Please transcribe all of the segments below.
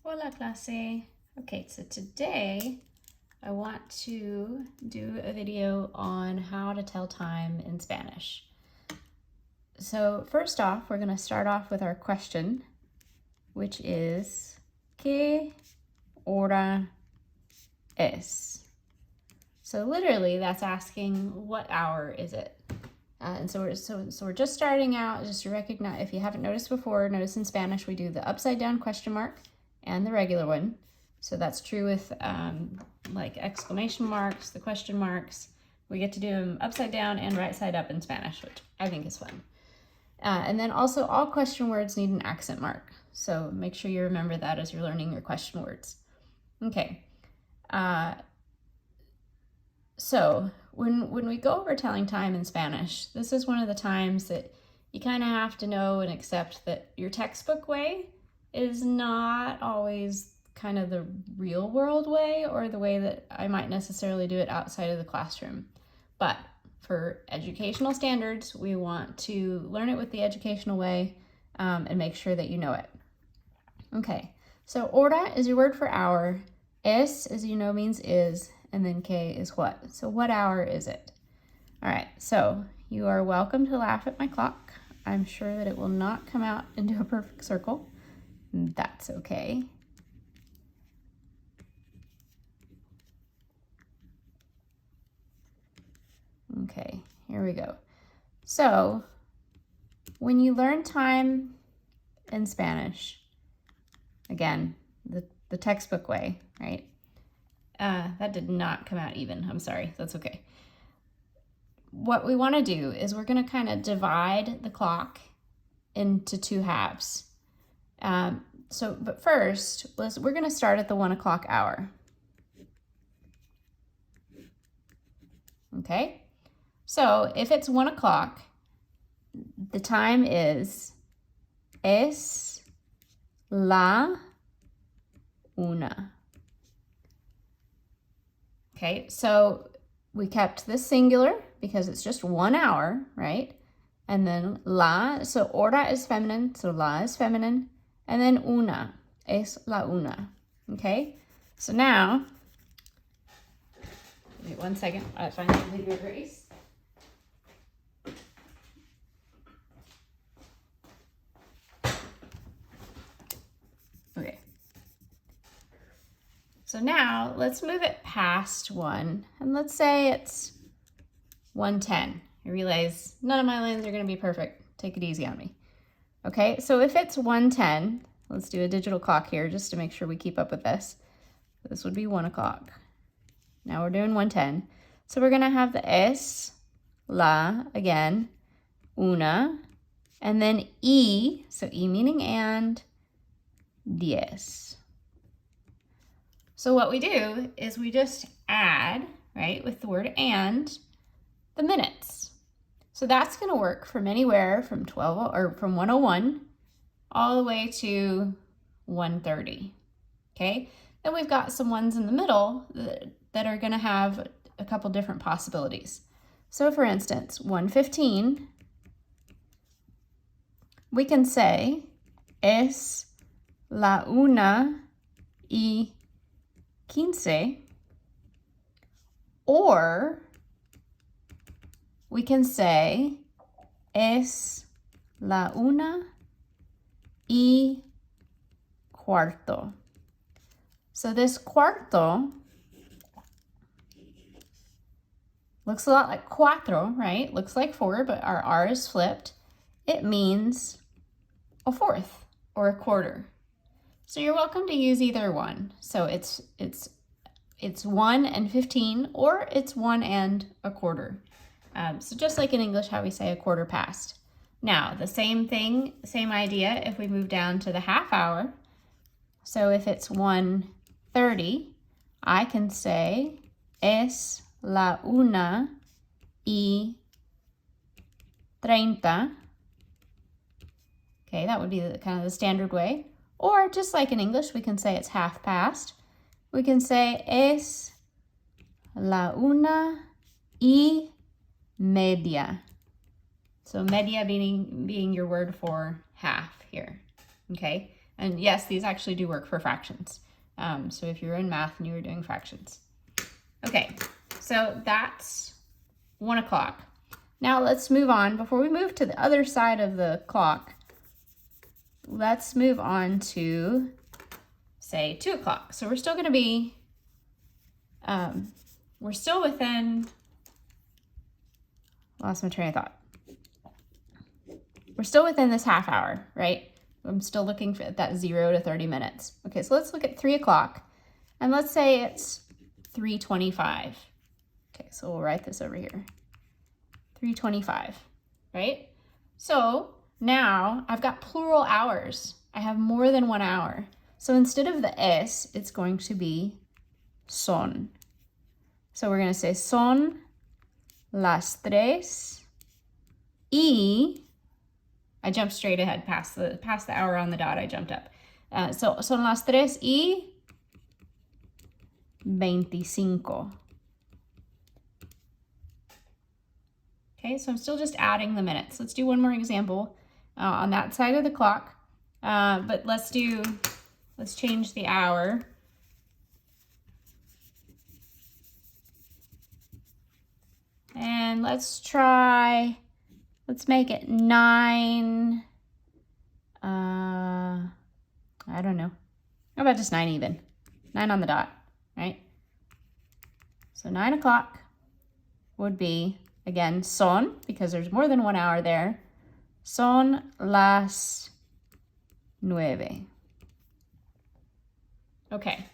Hola clase. Okay, so today I want to do a video on how to tell time in Spanish. So first off, we're going to start off with our question, which is ¿Qué hora es? So literally that's asking what hour is it? And so we're just starting out, just to recognize, if you haven't noticed before, notice in Spanish we do the upside down question mark and the regular one. So that's true with like exclamation marks, the question marks. We get to do them upside down and right side up in Spanish, which I think is fun. And then also all question words need an accent mark. So make sure you remember that as you're learning your question words. Okay. So when we go over telling time in Spanish, this is one of the times that you kind of have to know and accept that your textbook way is not always kind of the real world way or the way that I might necessarily do it outside of the classroom. But for educational standards, we want to learn it with the educational way and make sure that you know it. Okay, so hora is your word for hour. Es, as you know, means is, and then que is what. So what hour is it? All right, so you are welcome to laugh at my clock. I'm sure that it will not come out into a perfect circle. That's okay. Okay, here we go. So when you learn time in Spanish, again, the textbook way, right? That did not come out even. I'm sorry. That's okay. What we want to do is we're going to kind of divide the clock into two halves. But first, we're going to start at the 1 o'clock hour. Okay? So if it's 1 o'clock, the time is es la una. Okay, so we kept this singular because it's just 1 hour, right? And then la, so hora is feminine, so la is feminine. And then una, es la una. Okay, so now, wait 1 second, I find the video erase. Okay. So now let's move it past 1, and let's say it's 1:10. I realize none of my lines are going to be perfect. Take it easy on me. Okay, so if it's 1:10, let's do a digital clock here just to make sure we keep up with this. This would be 1 o'clock. Now we're doing 1:10. So we're going to have the es, la, again, una, and then y, so y meaning and, diez. So what we do is we just add, right, with the word and, the minutes. So that's going to work from anywhere from 101 all the way to 1:30. Okay? Then we've got some ones in the middle that are going to have a couple different possibilities. So for instance, 1:15, we can say es la 1:15, or we can say es la 1:15. So this cuarto looks a lot like cuatro, right? Looks like 4, but our R is flipped. It means a fourth or a quarter. So you're welcome to use either one. So it's 1 and 15, or it's 1 and a quarter. So just like in English, how we say a quarter past. Now, the same thing, same idea if we move down to the half hour. So if it's 1:30, I can say es la 1:30. Okay, that would be kind of the standard way. Or just like in English, we can say it's half past. We can say es la 1:30. So media being your word for half here, okay? And yes, these actually do work for fractions. So if you're in math and you were doing fractions. Okay, so that's 1 o'clock. Now let's move on. Before we move to the other side of the clock, let's move on to, say, 2 o'clock. So we're still going to be, we're still within, lost my train of thought. We're still within this half hour, right? I'm still looking for that 0 to 30 minutes. Okay, so let's look at 3 o'clock, and let's say it's 3:25. Okay, so we'll write this over here. 3:25, right? So now I've got plural hours. I have more than 1 hour. So instead of the es, it's going to be son. So we're going to say son las tres y, I jumped straight ahead past the hour on the dot, I jumped up. So son las 3:25. Okay, so I'm still just adding the minutes. Let's do one more example on that side of the clock. But let's change the hour. And let's make it 9, I don't know. How about just 9 even? 9 on the dot, right? So 9 o'clock would be, again, son, because there's more than 1 hour there. Son las 9. Okay,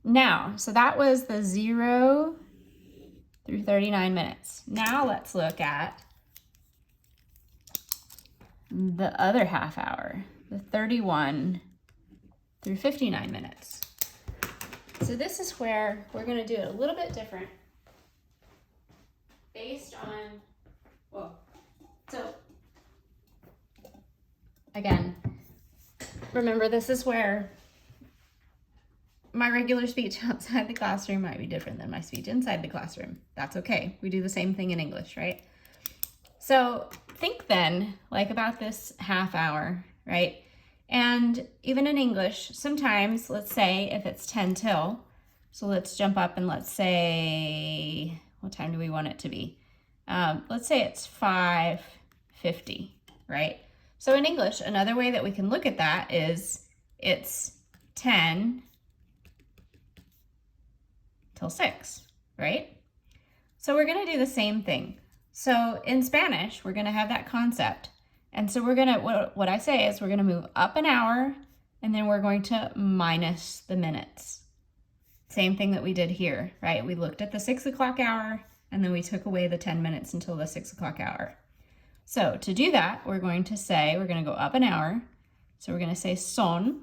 now, so that was the 0 through 39 minutes. Now let's look at the other half hour, the 31 through 59 minutes. So this is where we're going to do it a little bit different based on, well, so again, remember this is where my regular speech outside the classroom might be different than my speech inside the classroom. That's okay. We do the same thing in English, right? So think then, like about this half hour, right? And even in English, sometimes, let's say if it's 10 till, so let's jump up and let's say, what time do we want it to be? Let's say it's 5:50, right? So in English, another way that we can look at that is it's 10 till 6, right? So we're going to do the same thing. So in Spanish, we're going to have that concept. And so we're going to, what I say is we're going to move up an hour, and then we're going to minus the minutes. Same thing that we did here, right? We looked at the 6 o'clock hour, and then we took away the 10 minutes until the 6 o'clock hour. So to do that, we're going to go up an hour. So we're going to say son,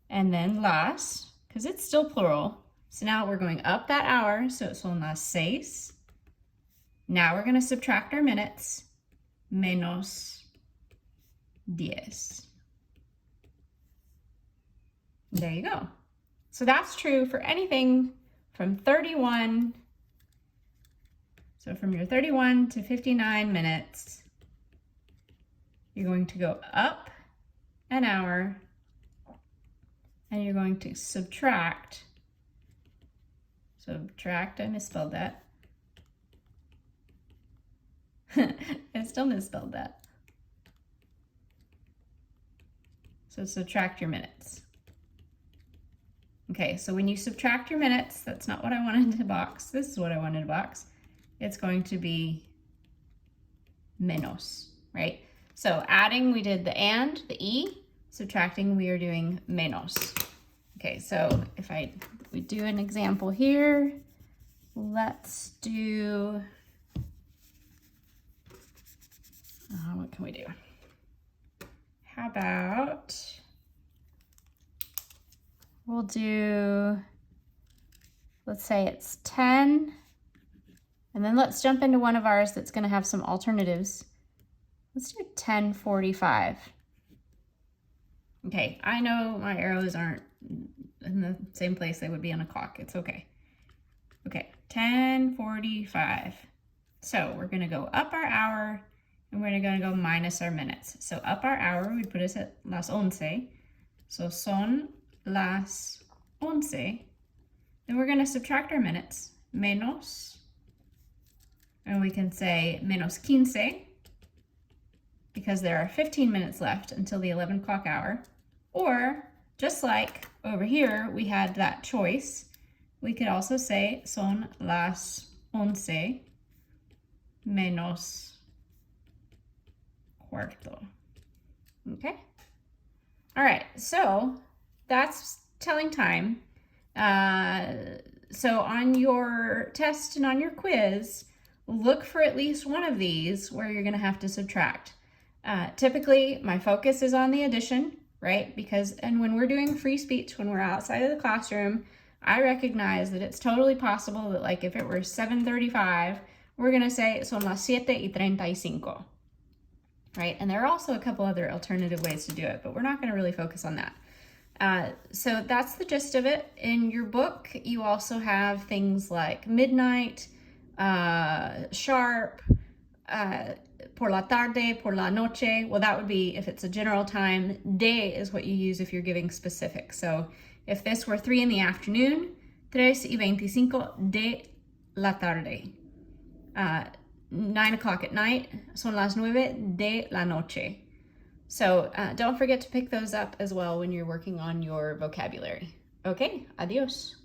and then las, because it's still plural. So now we're going up that hour, so it's son las 6. Now we're going to subtract our minutes, menos 10. There you go. So that's true for anything from 31, so from your 31 to 59 minutes, you're going to go up an hour, and you're going to subtract, I misspelled that. I still misspelled that. So subtract your minutes. Okay, so when you subtract your minutes, that's not what I wanted to box. This is what I wanted to box. It's going to be menos, right? So adding, we did the and, the e. Subtracting, we are doing menos. Okay, so if we do an example here, let's do, what can we do? How about, we'll do, let's say it's 10, and then let's jump into one of ours that's going to have some alternatives. Let's do 10:45. Okay, I know my arrows aren't in the same place they would be on a clock. It's okay. Okay, 10:45. So we're going to go up our hour, and we're gonna go minus our minutes. So up our hour, we'd put us at las 11. So son las 11. Then we're gonna subtract our minutes. Menos, and we can say menos 15, because there are 15 minutes left until the 11 o'clock hour. Or, just like over here, we had that choice, we could also say son las 11 menos cuarto. Okay? All right, so that's telling time. So on your test and on your quiz, look for at least one of these where you're gonna have to subtract. Typically, my focus is on the addition, right? And when we're doing free speech, when we're outside of the classroom, I recognize that it's totally possible that, like, if it were 7:35, we're gonna say son las 7:35, right? And there are also a couple other alternative ways to do it, but we're not gonna really focus on that. So that's the gist of it. In your book, you also have things like midnight, sharp, por la tarde, por la noche. Well, that would be if it's a general time. De is what you use if you're giving specifics. So if this were 3 in the afternoon, 3:25 de la tarde. 9 o'clock at night, son las 9 de la noche. So don't forget to pick those up as well when you're working on your vocabulary. Okay, adios.